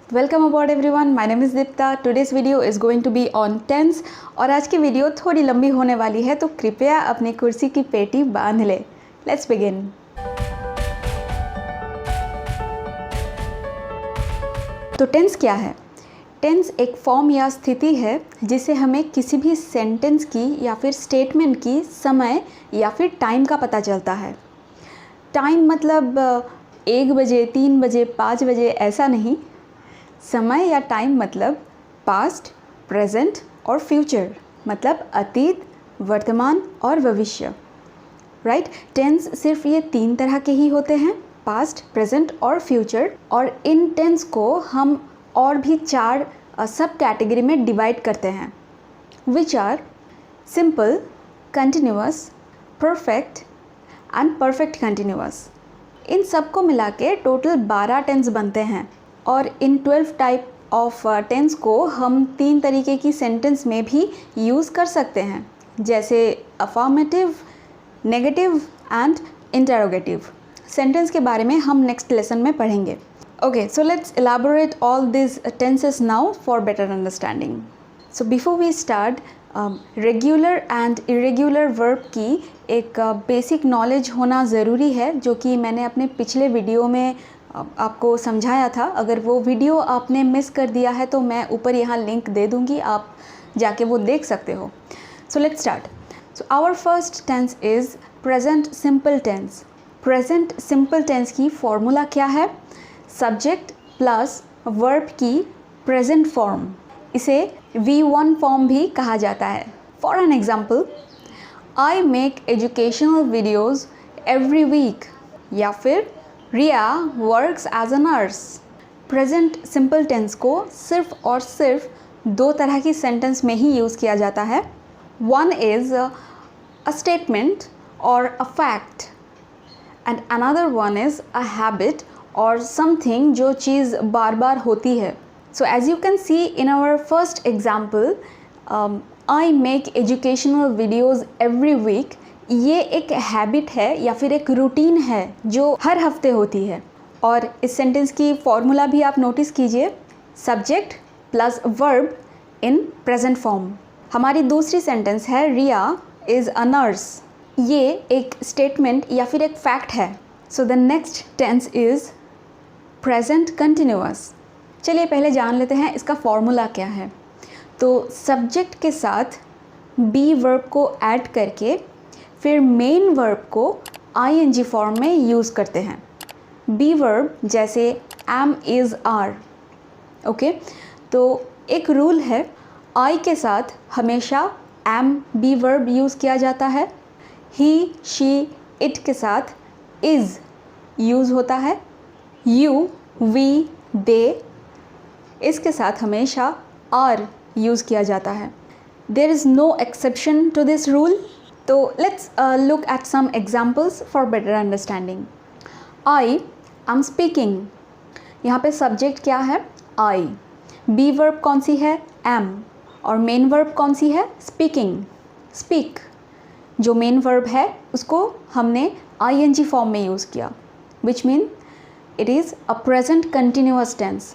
Welcome about everyone, my name is Deepta. Today's video is going to be on tense और आज की video थोड़ी लंबी होने वाली है, तो कृपया अपनी कुर्सी की पेटी बांध ले। Let's begin. तो टेंस क्या है? टेंस एक फॉर्म या स्थिति है जिसे हमें किसी भी सेंटेंस की या फिर स्टेटमेंट की समय या फिर टाइम का पता चलता है। टाइम मतलब 1 बजे, 3 बजे, 5 बजे ऐसा नहीं। समय या टाइम मतलब पास्ट, प्रेजेंट और फ्यूचर, मतलब अतीत, वर्तमान और भविष्य। राइट? टेंस सिर्फ ये 3 तरह के ही होते हैं, पास्ट, प्रेजेंट और फ्यूचर। और इन टेंस को हम और भी 4 सब कैटेगरी में डिवाइड करते हैं, which are simple, continuous, perfect and perfect continuous. इन सब को मिला के टोटल 12 टेंस बनते हैं और इन 12 टाइप ऑफ टेंस को हम 3 तरीके की सेंटेंस में भी यूज़ कर सकते हैं, जैसे affirmative, negative and interrogative. Sentence के बारे में हम नेक्स्ट लेसन में पढ़ेंगे। Okay, so let's elaborate all this tenses now for better understanding. So before we start, regular and irregular verb की एक बेसिक नॉलेज होना ज़रूरी है, जो कि मैंने अपने पिछले वीडियो में आपको समझाया था। अगर वो वीडियो आपने मिस कर दिया है तो मैं ऊपर यहाँ लिंक दे दूँगी, आप जाके वो देख सकते हो। So let's start. So our first tense is present simple tense. Present simple tense की फॉर्मूला क्या है? सब्जेक्ट प्लस वर्ब की प्रेजेंट फॉर्म, इसे V1 फॉर्म भी कहा जाता है। For an example, I make educational videos every week, या फिर Riya works as a nurse. Present simple tense को सिर्फ और सिर्फ 2 तरह की सेंटेंस में ही यूज़ किया जाता है। One is a statement or a fact and another one is a habit or something जो चीज़ बार बार होती है। So as you can see in our first example, I make educational videos every week, ये एक हैबिट है या फिर एक रूटीन है जो हर हफ्ते होती है। और इस सेंटेंस की फॉर्मूला भी आप नोटिस कीजिए, subject plus verb in present form. हमारी दूसरी सेंटेंस है रिया इज़ अ नर्स, ये एक स्टेटमेंट या फिर एक फैक्ट है। So the next tense is present continuous. चलिए पहले जान लेते हैं इसका फॉर्मूला क्या है। तो सब्जेक्ट के साथ बी वर्ब को ऐड करके फिर मेन वर्ब को ing फॉर्म में यूज़ करते हैं। बी वर्ब जैसे एम, इज़, आर। ओके, तो एक रूल है, आई के साथ हमेशा एम बी वर्ब यूज़ किया जाता है। ही, शी, इट के साथ इज़ यूज़ होता है। यू, वी, दे, इसके साथ हमेशा आर यूज़ किया जाता है। There is no exception to this rule. तो let's look at some examples for better understanding. I am speaking, यहाँ पे सब्जेक्ट क्या है? आई। बी वर्ब कौन सी है? एम। और मेन वर्ब कौन सी है? Speaking, speak. जो मेन वर्ब है उसको हमने ing फॉर्म में यूज़ किया, which mean it is a present continuous tense.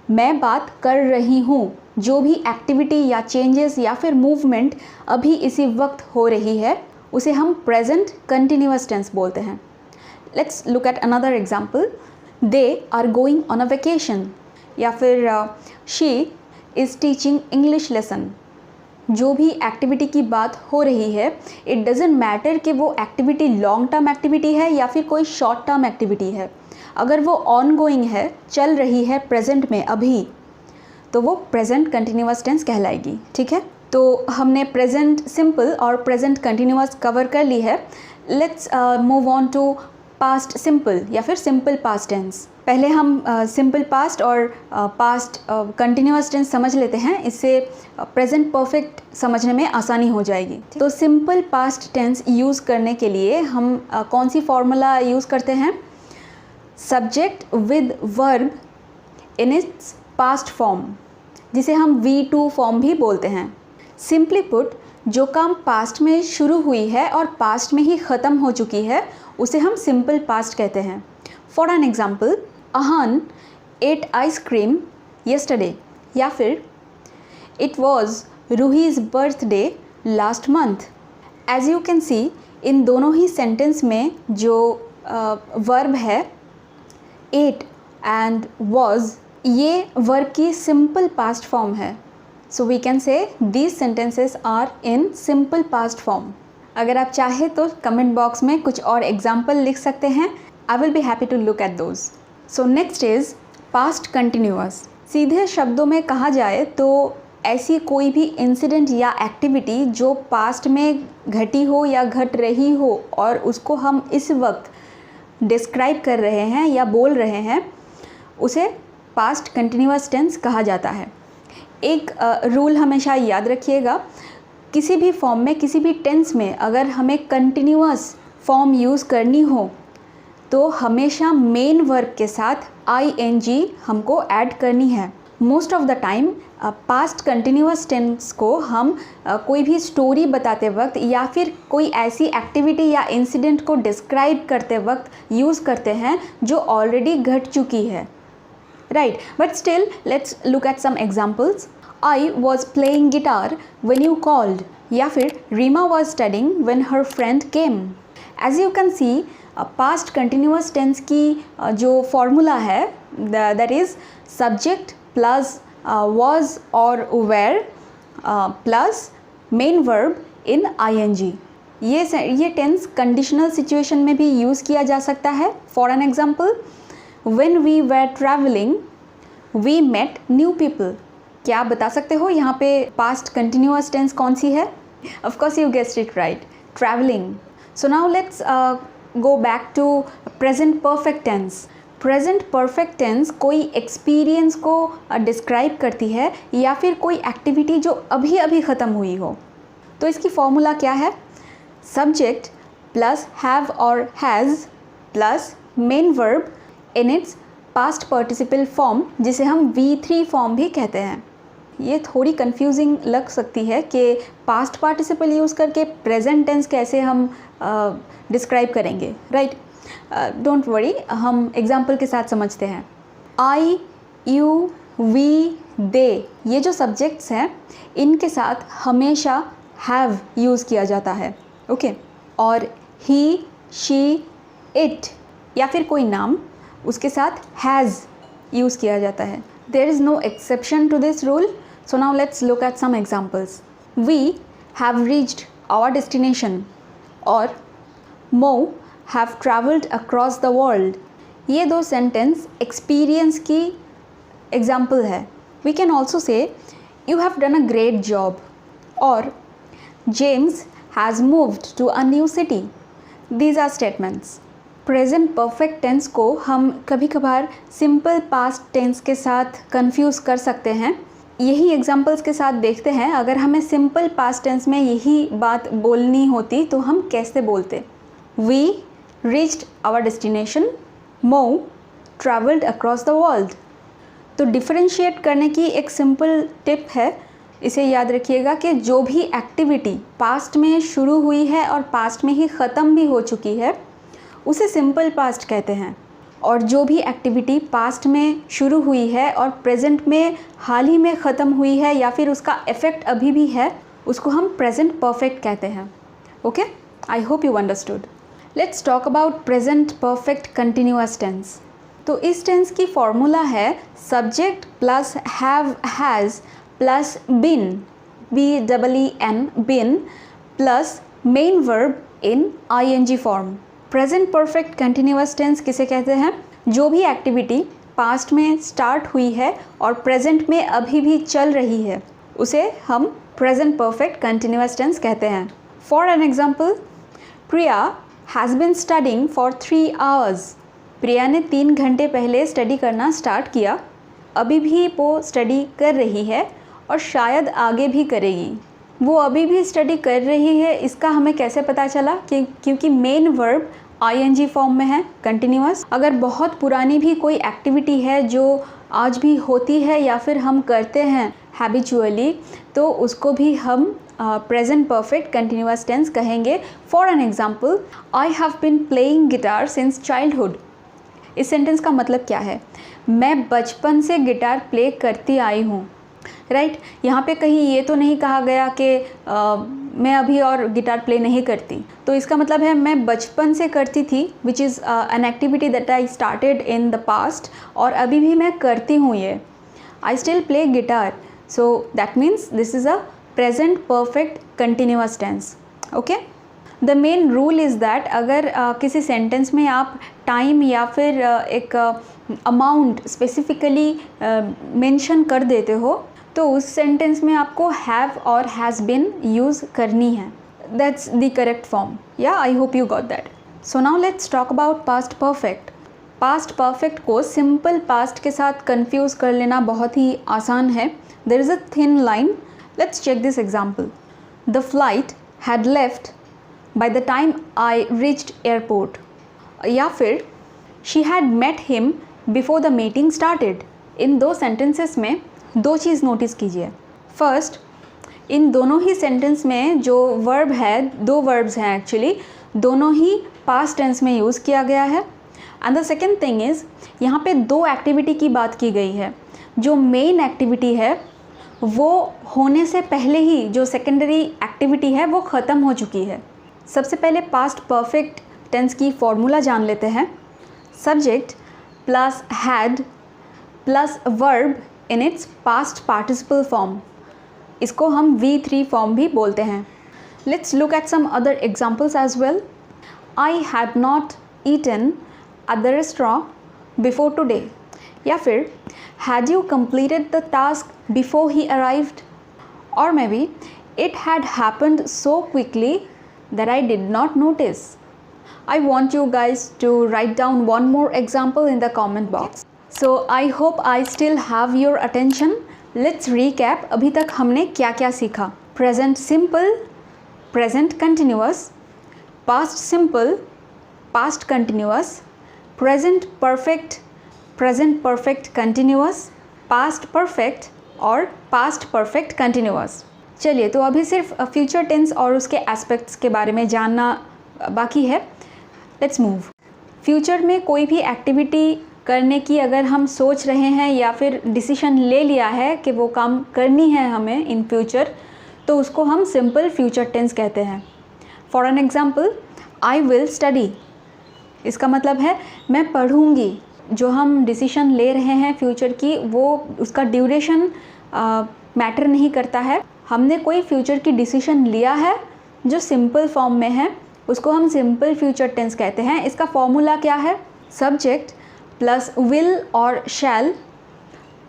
मैं बात कर रही हूँ, जो भी एक्टिविटी या चेंजेस या फिर मूवमेंट अभी इसी वक्त हो रही है उसे हम प्रेजेंट कंटिन्यूअस टेंस बोलते हैं। Let's look at another example. They are going on a vacation, या फिर she is teaching English lesson. जो भी एक्टिविटी की बात हो रही है, इट डजेंट मैटर कि वो एक्टिविटी लॉन्ग टर्म एक्टिविटी है या फिर कोई शॉर्ट टर्म एक्टिविटी है। अगर वो ऑन गोइंग है, चल रही है प्रेजेंट में अभी, तो वो प्रेजेंट कंटिन्यूअस टेंस कहलाएगी। ठीक है, तो हमने प्रेजेंट सिंपल और प्रेजेंट कंटिन्यूअस कवर कर ली है। Let's move on to past simple या फिर सिंपल पास्ट टेंस। पहले हम सिंपल पास्ट और पास्ट कंटिन्यूअस टेंस समझ लेते हैं, इससे प्रेजेंट परफेक्ट समझने में आसानी हो जाएगी। तो सिंपल पास्ट टेंस यूज़ करने के लिए हम कौन सी फॉर्मूला यूज़ करते हैं? Subject with verb in its past form, जिसे हम V2 फॉर्म भी बोलते हैं। सिंपली पुट, जो काम पास्ट में शुरू हुई है और पास्ट में ही ख़त्म हो चुकी है उसे हम सिंपल पास्ट कहते हैं। For an example, Ahan ate ice cream yesterday, या फिर it was रूही's birthday last month. As you can see, इन दोनों ही सेंटेंस में जो वर्ब है ate and was, ये वर्ब की सिंपल पास्ट फॉर्म है. So we can say these sentences are in simple past form. अगर आप चाहें तो कमेंट बॉक्स में कुछ और एग्जाम्पल लिख सकते हैं. I will be happy to look at those. So next is past continuous. सीधे शब्दों में कहा जाए तो ऐसी कोई भी इंसिडेंट या एक्टिविटी जो पास्ट में घटी हो या घट रही हो और उसको हम इस वक्त डिस्क्राइब कर रहे हैं या बोल रहे हैं, उसे पास्ट कंटिन्यूअस टेंस कहा जाता है. एक रूल हमेशा याद रखिएगा, किसी भी फॉर्म में, किसी भी टेंस में अगर हमें कंटिन्यूअस फॉर्म यूज़ करनी हो तो हमेशा मेन वर्ब के साथ ing हमको ऐड करनी है. Most of the time past continuous tense को हम कोई भी स्टोरी बताते वक्त या फिर कोई ऐसी एक्टिविटी या इंसिडेंट को डिस्क्राइब करते वक्त यूज़ करते हैं जो ऑलरेडी घट चुकी है. Right, but still let's look at some examples. I was playing guitar when you called, या फिर Rima was studying when her friend came. As you can see, past continuous tense की जो formula है that is subject plus was or were plus main verb in ing. ये tense conditional situation में भी use किया जा सकता है. For an example, when we were traveling we met new people. क्या आप बता सकते हो यहाँ पे past continuous tense कौन सी है? Of course you guessed it right, traveling. So now let's go back to present perfect tense. Present perfect tense कोई experience को describe करती है या फिर कोई activity जो अभी अभी ख़त्म हुई हो. तो इसकी फॉर्मूला क्या है? Subject plus have or has plus main verb in its past participle form, जिसे हम V3 फॉर्म भी कहते हैं. ये थोड़ी कंफ्यूजिंग लग सकती है कि पास्ट पार्टिसिपल यूज़ करके प्रेजेंट टेंस कैसे हम डिस्क्राइब करेंगे, राइट? डोंट वरी, हम एग्जाम्पल के साथ समझते हैं. आई, यू, वी, दे, ये जो सब्जेक्ट्स हैं इनके साथ हमेशा हैव यूज़ किया जाता है, ओके? और ही, शी, इट या फिर कोई नाम, उसके साथ हैज़ यूज़ किया जाता है. There is no exception to this rule. So now let's look at some examples. We have reached our destination और Mo have travelled across the world. ये दो सेंटेंस एक्सपीरियंस की एग्जाम्पल है. We can also say you have done a great job और James has moved to a new city. These are statements. Present perfect tense को हम कभी कभार simple past tense के साथ कंफ्यूज कर सकते हैं. यही एग्जांपल्स के साथ देखते हैं. अगर हमें सिंपल पास्ट टेंस में यही बात बोलनी होती तो हम कैसे बोलते? वी रीच्ड आवर डेस्टिनेशन, मो ट्रैवल्ड अक्रॉस द वर्ल्ड. तो डिफरेंशिएट करने की एक सिंपल टिप है. इसे याद रखिएगा कि जो भी एक्टिविटी पास्ट में शुरू हुई है और पास्ट में ही ख़त्म भी हो चुकी है उसे सिंपल पास्ट कहते हैं. और जो भी एक्टिविटी पास्ट में शुरू हुई है और प्रेजेंट में हाल ही में ख़त्म हुई है या फिर उसका इफ़ेक्ट अभी भी है उसको हम प्रेजेंट परफेक्ट कहते हैं. Okay, I hope you understood. Let's talk about present perfect continuous tense. तो इस टेंस की फॉर्मूला है subject plus have has plus been, BEEN, been plus main verb in ing form. Present perfect continuous tense किसे कहते हैं? जो भी activity past में स्टार्ट हुई है और प्रेजेंट में अभी भी चल रही है उसे हम प्रेजेंट परफेक्ट कंटिन्यूअस टेंस कहते हैं. For an example, Priya has been studying for 3 hours. प्रिया ने 3 घंटे पहले स्टडी करना स्टार्ट किया. अभी भी वो स्टडी कर रही है और शायद आगे भी करेगी. वो अभी भी स्टडी कर रही है, इसका हमें कैसे पता चला? क्योंकि मेन वर्ब ing फॉर्म में है, कंटिन्यूअस. अगर बहुत पुरानी भी कोई एक्टिविटी है जो आज भी होती है या फिर हम करते हैं हैबिचुअली तो उसको भी हम प्रेजेंट परफेक्ट कंटिन्यूअस टेंस कहेंगे. For an example, I have been playing guitar since childhood. इस सेंटेंस का मतलब क्या है? मैं बचपन से गिटार प्ले करती आई हूँ, राइट। यहाँ पे कहीं ये तो नहीं कहा गया कि मैं अभी और गिटार प्ले नहीं करती, तो इसका मतलब है मैं बचपन से करती थी, which is an activity that I started in the past, और अभी भी मैं करती हूँ ये। I still play guitar, so that means this is a present perfect continuous tense. Okay, the main rule is that अगर किसी सेंटेंस में आप टाइम या फिर एक अमाउंट स्पेसिफिकली मेंशन कर देते हो, तो उस सेंटेंस में आपको हैव और हैज़ बिन यूज़ करनी है। That's the correct form. या I hope you got that. So now let's talk about past perfect. Past perfect को सिंपल पास्ट के साथ कंफ्यूज कर लेना बहुत ही आसान है। There is a thin line. Let's check this example. The flight had left by the time I reached airport, या फिर she had met him before the meeting started. इन दो सेंटेंसेस में दो चीज़ नोटिस कीजिए। फर्स्ट, इन दोनों ही सेंटेंस में जो वर्ब है, दो वर्ब्स हैं एक्चुअली, दोनों ही पास्ट टेंस में यूज़ किया गया है। And the second thing is, यहाँ पे दो एक्टिविटी की बात की गई है। जो मेन एक्टिविटी है वो होने से पहले ही जो सेकेंडरी एक्टिविटी है वो ख़त्म हो चुकी है। सबसे पहले पास्ट परफेक्ट टेंस की फॉर्मूला जान लेते हैं। Subject plus had plus verb in its past participle form, इसको हम V3 फॉर्म भी बोलते हैं। Let's look at some other examples as well. I had not eaten at the restaurant before today, या फिर had you completed the task before he arrived, और maybe it had happened so quickly that I did not notice. I want you guys to write down one more example in the comment box. So I hope I still have your attention. Let's recap. अभी तक हमने क्या क्या सीखा? Present simple, present continuous, past simple, past continuous, present perfect continuous, past perfect और past perfect continuous. चलिए, तो अभी सिर्फ फ्यूचर टेंस और उसके एस्पेक्ट्स के बारे में जानना बाकी है। Let's move. फ्यूचर में कोई भी एक्टिविटी करने की अगर हम सोच रहे हैं या फिर डिसीजन ले लिया है कि वो काम करनी है हमें इन फ्यूचर, तो उसको हम सिंपल फ्यूचर टेंस कहते हैं। For an example, I will study, इसका मतलब है मैं पढ़ूंगी। जो हम डिसीजन ले रहे हैं फ्यूचर की, वो उसका ड्यूरेशन मैटर नहीं करता है। हमने कोई फ्यूचर की डिसीजन लिया है जो सिंपल फॉर्म में है, उसको हम सिंपल फ्यूचर टेंस कहते हैं। इसका फॉर्मूला क्या है? Subject plus will or shall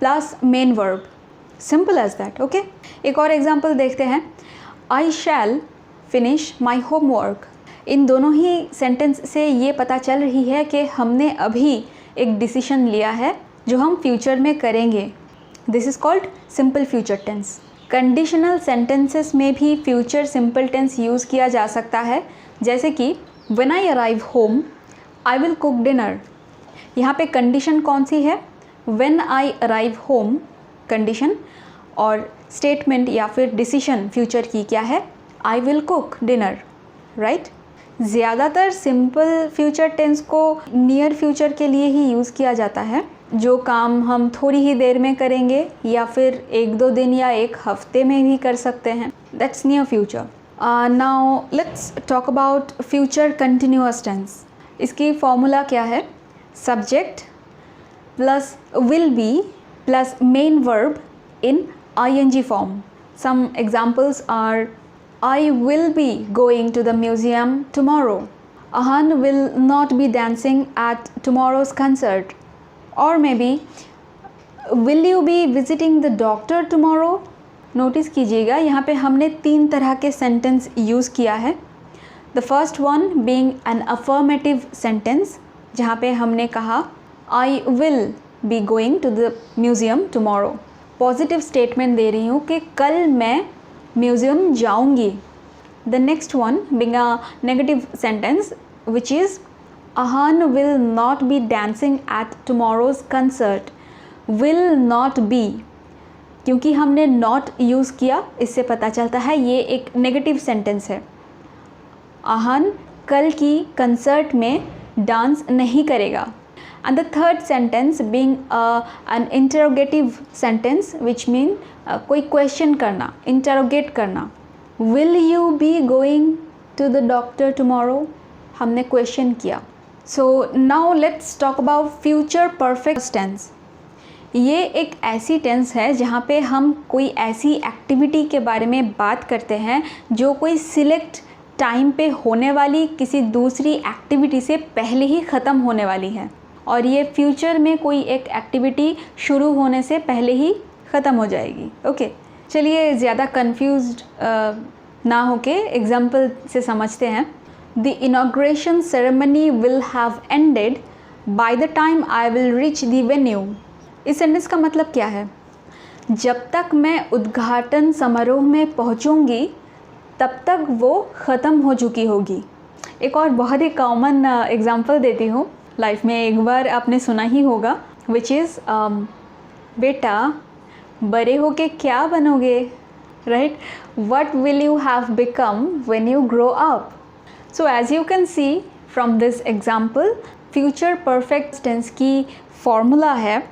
plus main verb, simple as that. Okay, एक और एग्जांपल देखते हैं। आई शैल फिनिश माई होमवर्क। इन दोनों ही सेंटेंस से ये पता चल रही है कि हमने अभी एक डिसीजन लिया है जो हम फ्यूचर में करेंगे। This is called simple future tense. Conditional sentences में भी फ्यूचर सिंपल टेंस यूज़ किया जा सकता है, जैसे कि when I arrive home I will cook dinner. यहाँ पे कंडीशन कौन सी है? When I arrive home condition, और स्टेटमेंट या फिर डिसीजन फ्यूचर की क्या है? I will cook dinner, right. ज़्यादातर सिंपल फ्यूचर टेंस को नियर फ्यूचर के लिए ही यूज़ किया जाता है। जो काम हम थोड़ी ही देर में करेंगे या फिर एक दो दिन या एक हफ्ते में भी कर सकते हैं, that's near future. Now let's talk about future continuous tense. इसकी फॉर्मूला क्या है? Subject plus will be plus main verb in ing form. Some examples are, I will be going to the museum tomorrow. Ahan will not be dancing at tomorrow's concert. Or maybe, will you be visiting the doctor tomorrow? Notice कीजिएगा, यहाँ पे हमने तीन तरह के sentence use किया है। The first one being an affirmative sentence, जहाँ पे हमने कहा I will be going to the museum tomorrow. Positive statement दे रही हूँ कि कल मैं म्यूज़ियम जाऊँगी। The next one being a negative sentence which is Ahan will not be dancing at tomorrow's concert. Will not be, क्योंकि हमने not use किया, इससे पता चलता है ये एक नेगेटिव सेंटेंस है। Ahan कल की कंसर्ट में डांस नहीं करेगा। And the third sentence being an interrogative sentence, which mean कोई question करना, interrogate करना. Will you be going to the doctor tomorrow? हमने question किया. So now let's talk about future perfect tense. ये एक ऐसी टेंस है जहाँ पे हम कोई ऐसी एक्टिविटी के बारे में बात करते हैं जो कोई सिलेक्ट टाइम पे होने वाली किसी दूसरी एक्टिविटी से पहले ही ख़त्म होने वाली है, और ये फ्यूचर में कोई एक एक्टिविटी शुरू होने से पहले ही ख़त्म हो जाएगी. ओके, चलिए ज़्यादा कंफ्यूज्ड ना होके एग्जाम्पल से समझते हैं. The inauguration ceremony will have ended bye the time I will reach the venue. इस सेंटेंस का मतलब क्या है? जब तक मैं उद्घाटन समारोह में पहुंचूंगी तब तक वो ख़त्म हो चुकी होगी. एक और बहुत ही कॉमन एग्जांपल देती हूँ, लाइफ में एक बार आपने सुना ही होगा, विच इज़ बेटा बड़े होके क्या बनोगे, right? What will you have become when you grow up? So as you can see from this example, future perfect tense की फॉर्मूला है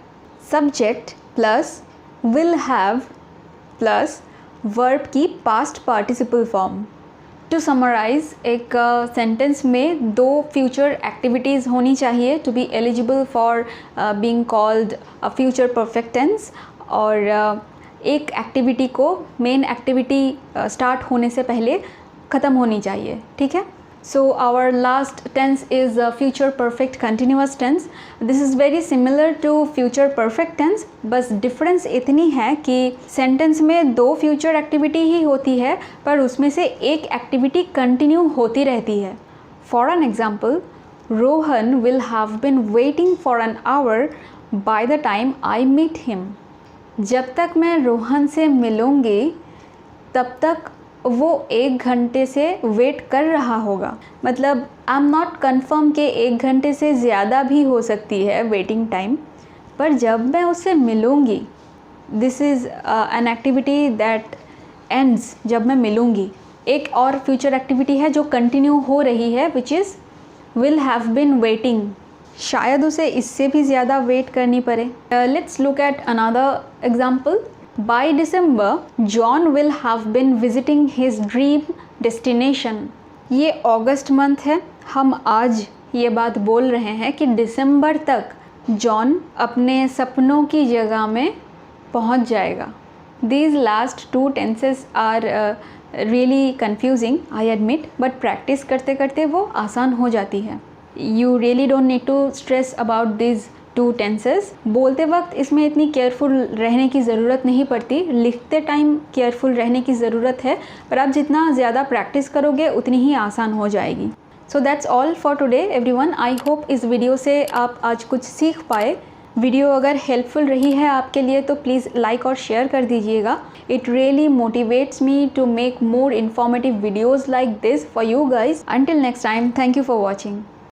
subject plus will have plus verb की past participle form. To summarise, एक sentence में दो future activities होनी चाहिए to be eligible for being called a future perfect tense, और एक एक्टिविटी को मेन एक्टिविटी स्टार्ट होने से पहले ख़त्म होनी चाहिए. ठीक है? So our last tense is future perfect continuous tense. This is very similar to future perfect tense, बस डिफरेंस इतनी है कि सेंटेंस में दो फ्यूचर एक्टिविटी ही होती है पर उसमें से एक एक्टिविटी कंटिन्यू होती रहती है. For an example, Rohan will have been waiting for an hour by the time I meet him. जब तक मैं रोहन से मिलूँगी तब तक वो 1 घंटे से वेट कर रहा होगा. मतलब आई एम नॉट कन्फर्म कि 1 घंटे से ज़्यादा भी हो सकती है वेटिंग टाइम, पर जब मैं उससे मिलूँगी, this is an activity that ends जब मैं मिलूँगी. एक और फ्यूचर एक्टिविटी है जो कंटिन्यू हो रही है, which is will have been waiting. शायद उसे इससे भी ज़्यादा वेट करनी पड़े. Let's look at another example. By December, John will have been visiting his dream destination. ये अगस्त मंथ है. हम आज ये बात बोल रहे हैं कि दिसंबर तक जॉन अपने सपनों की जगह में पहुंच जाएगा. These last two tenses are really confusing, I admit, but practice करते करते वो आसान हो जाती है. You really don't need to stress about these two tenses. बोलते वक्त इसमें इतनी केयरफुल रहने की ज़रूरत नहीं पड़ती, लिखते टाइम केयरफुल रहने की ज़रूरत है, पर आप जितना ज़्यादा प्रैक्टिस करोगे उतनी ही आसान हो जाएगी. So that's all for today everyone. I hope इस वीडियो से आप आज कुछ सीख पाए. वीडियो अगर हेल्पफुल रही है आपके लिए तो प्लीज़ लाइक और शेयर कर दीजिएगा. It really motivates me to make more informative videos like this for you guys. Until next time, thank you for watching.